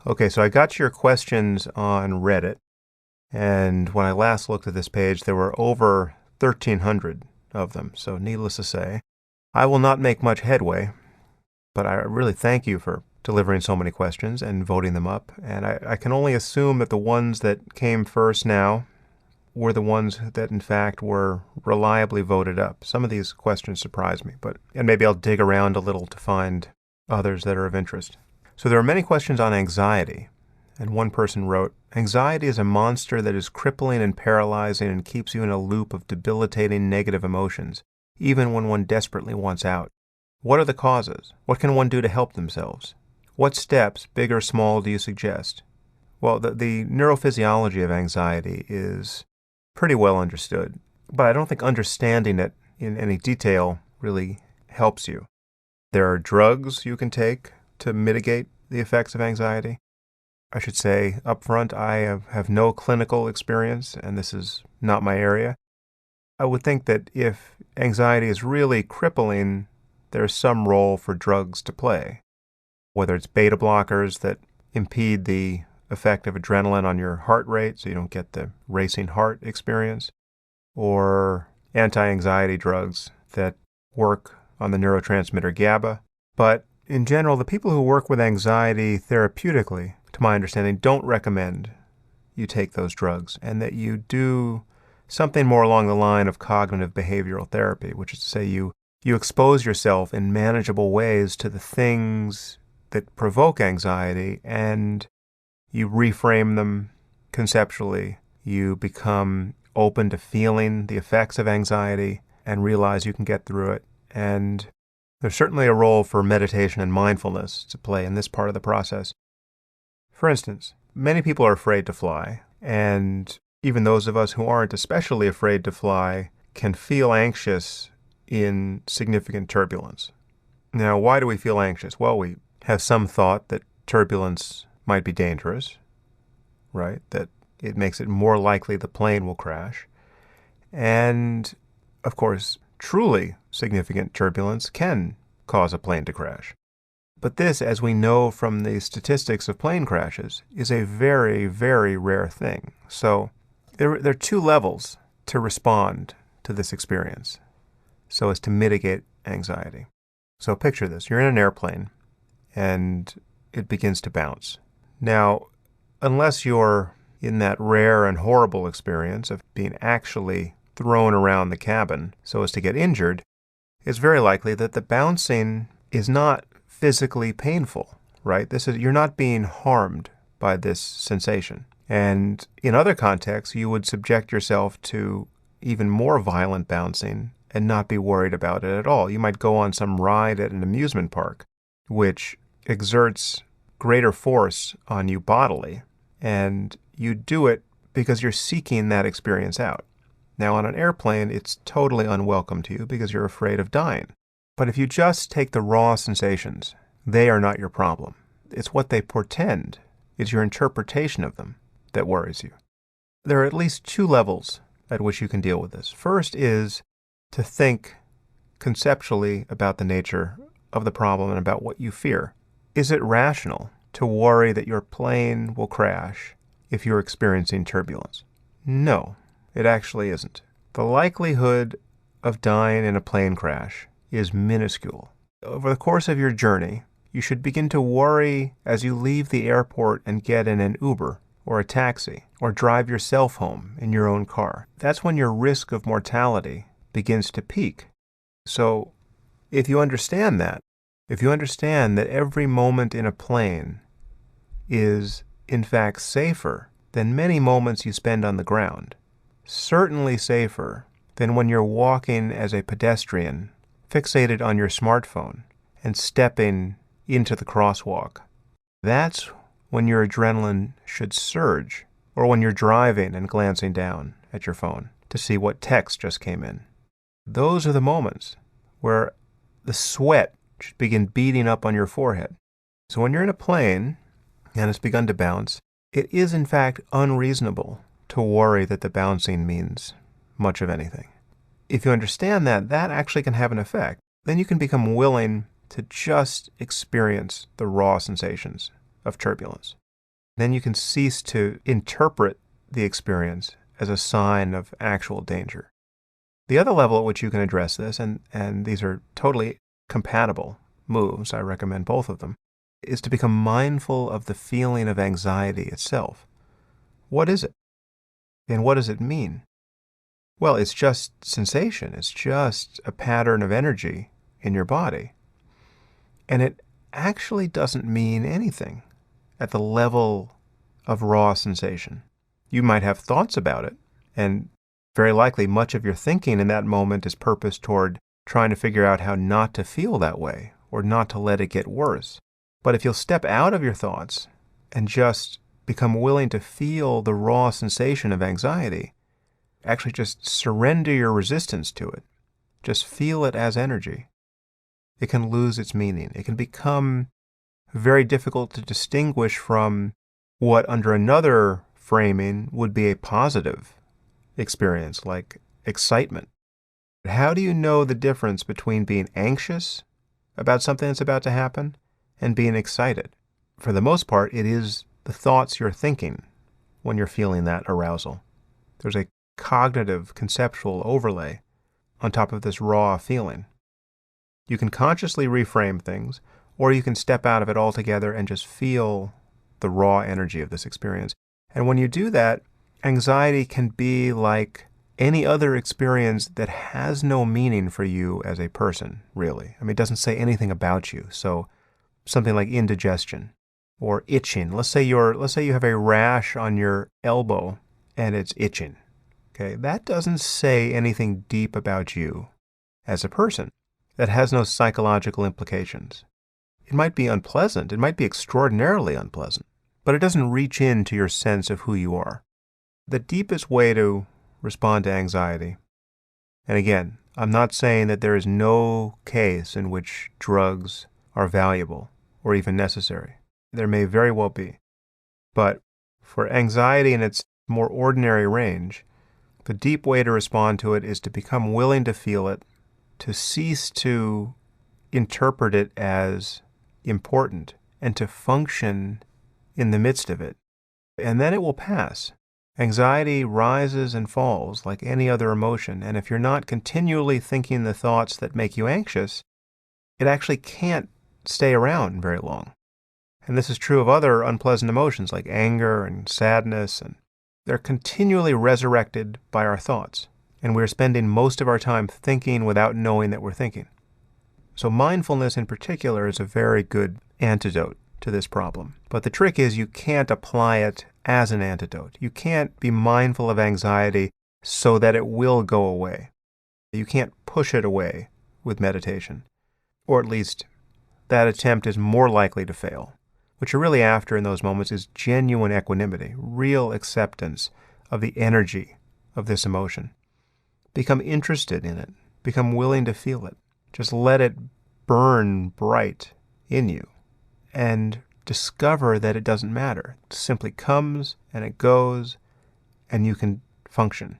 Okay, so I got your questions on Reddit, and when I last looked at this page, there were over 1,300 of them. So, needless to say, I will not make much headway, but I really thank you for delivering so many questions and voting them up. And I can only assume that the ones that came first now were the ones that, in fact, were reliably voted up. Some of these questions surprise me, and maybe I'll dig around a little to find others that are of interest. So there are many questions on anxiety, and one person wrote, "Anxiety is a monster that is crippling and paralyzing and keeps you in a loop of debilitating negative emotions, even when one desperately wants out. What are the causes? What can one do to help themselves? What steps, big or small, do you suggest?" Well, the neurophysiology of anxiety is pretty well understood, but I don't think understanding it in any detail really helps you. There are drugs you can take to mitigate the effects of anxiety. I should say up front, I have no clinical experience, and this is not my area. I would think that if anxiety is really crippling, there's some role for drugs to play, whether it's beta blockers that impede the effect of adrenaline on your heart rate so you don't get the racing heart experience, or anti-anxiety drugs that work on the neurotransmitter GABA. But in general, the people who work with anxiety therapeutically, to my understanding, don't recommend you take those drugs, and that you do something more along the line of cognitive behavioral therapy, which is to say you expose yourself in manageable ways to the things that provoke anxiety, and you reframe them conceptually. You become open to feeling the effects of anxiety and realize you can get through it. And there's certainly a role for meditation and mindfulness to play in this part of the process. For instance, many people are afraid to fly, and even those of us who aren't especially afraid to fly can feel anxious in significant turbulence. Now, why do we feel anxious? Well, we have some thought that turbulence might be dangerous, right? That it makes it more likely the plane will crash. And, of course, truly significant turbulence can cause a plane to crash. But this, as we know from the statistics of plane crashes, is a very, very rare thing. So there are two levels to respond to this experience so as to mitigate anxiety. So picture this. You're in an airplane, and it begins to bounce. Now, unless you're in that rare and horrible experience of being actually thrown around the cabin so as to get injured, it's very likely that the bouncing is not physically painful, right? You're not being harmed by this sensation. And in other contexts, you would subject yourself to even more violent bouncing and not be worried about it at all. You might go on some ride at an amusement park, which exerts greater force on you bodily, and you do it because you're seeking that experience out. Now, on an airplane, it's totally unwelcome to you because you're afraid of dying. But if you just take the raw sensations, they are not your problem. It's what they portend. It's your interpretation of them that worries you. There are at least two levels at which you can deal with this. First is to think conceptually about the nature of the problem and about what you fear. Is it rational to worry that your plane will crash if you're experiencing turbulence? No, it actually isn't. The likelihood of dying in a plane crash is minuscule. Over the course of your journey, you should begin to worry as you leave the airport and get in an Uber or a taxi or drive yourself home in your own car. That's when your risk of mortality begins to peak. So if you understand that, if you understand that every moment in a plane is, in fact, safer than many moments you spend on the ground, certainly safer than when you're walking as a pedestrian, fixated on your smartphone and stepping into the crosswalk, that's when your adrenaline should surge, or when you're driving and glancing down at your phone to see what text just came in. Those are the moments where the sweat should begin beating up on your forehead. So when you're in a plane and it's begun to bounce, it is in fact unreasonable to worry that the bouncing means much of anything. If you understand that, that actually can have an effect. Then you can become willing to just experience the raw sensations of turbulence. then you can cease to interpret the experience as a sign of actual danger. The other level at which you can address this, and these are totally compatible moves, I recommend both of them, is to become mindful of the feeling of anxiety itself. What is it? And what does it mean? Well, it's just sensation. It's just a pattern of energy in your body. And it actually doesn't mean anything at the level of raw sensation. You might have thoughts about it, and very likely much of your thinking in that moment is purposed toward trying to figure out how not to feel that way or not to let it get worse. But if you'll step out of your thoughts and just become willing to feel the raw sensation of anxiety, actually just surrender your resistance to it, just feel it as energy, it can lose its meaning. It can become very difficult to distinguish from what under another framing would be a positive experience, like excitement. How do you know the difference between being anxious about something that's about to happen and being excited? For the most part, it is the thoughts you're thinking when you're feeling that arousal. There's a cognitive, conceptual overlay on top of this raw feeling. You can consciously reframe things, or you can step out of it altogether and just feel the raw energy of this experience. And when you do that, anxiety can be like any other experience that has no meaning for you as a person, really. I mean, it doesn't say anything about you. So something like indigestion or itching. Let's say you have a rash on your elbow and it's itching. Okay, that doesn't say anything deep about you as a person. That has no psychological implications. It might be unpleasant. It might be extraordinarily unpleasant, but it doesn't reach into your sense of who you are. The deepest way to respond to anxiety, and again, I'm not saying that there is no case in which drugs are valuable or even necessary. There may very well be. But for anxiety in its more ordinary range, the deep way to respond to it is to become willing to feel it, to cease to interpret it as important, and to function in the midst of it. And then it will pass. Anxiety rises and falls like any other emotion, and if you're not continually thinking the thoughts that make you anxious, it actually can't stay around very long. And this is true of other unpleasant emotions like anger and sadness, and they're continually resurrected by our thoughts. And we're spending most of our time thinking without knowing that we're thinking. So mindfulness in particular is a very good antidote to this problem. But the trick is you can't apply it as an antidote. You can't be mindful of anxiety so that it will go away. You can't push it away with meditation. Or at least that attempt is more likely to fail. What you're really after in those moments is genuine equanimity, real acceptance of the energy of this emotion. Become interested in it. Become willing to feel it. Just let it burn bright in you. And discover that it doesn't matter. It simply comes and it goes, and you can function.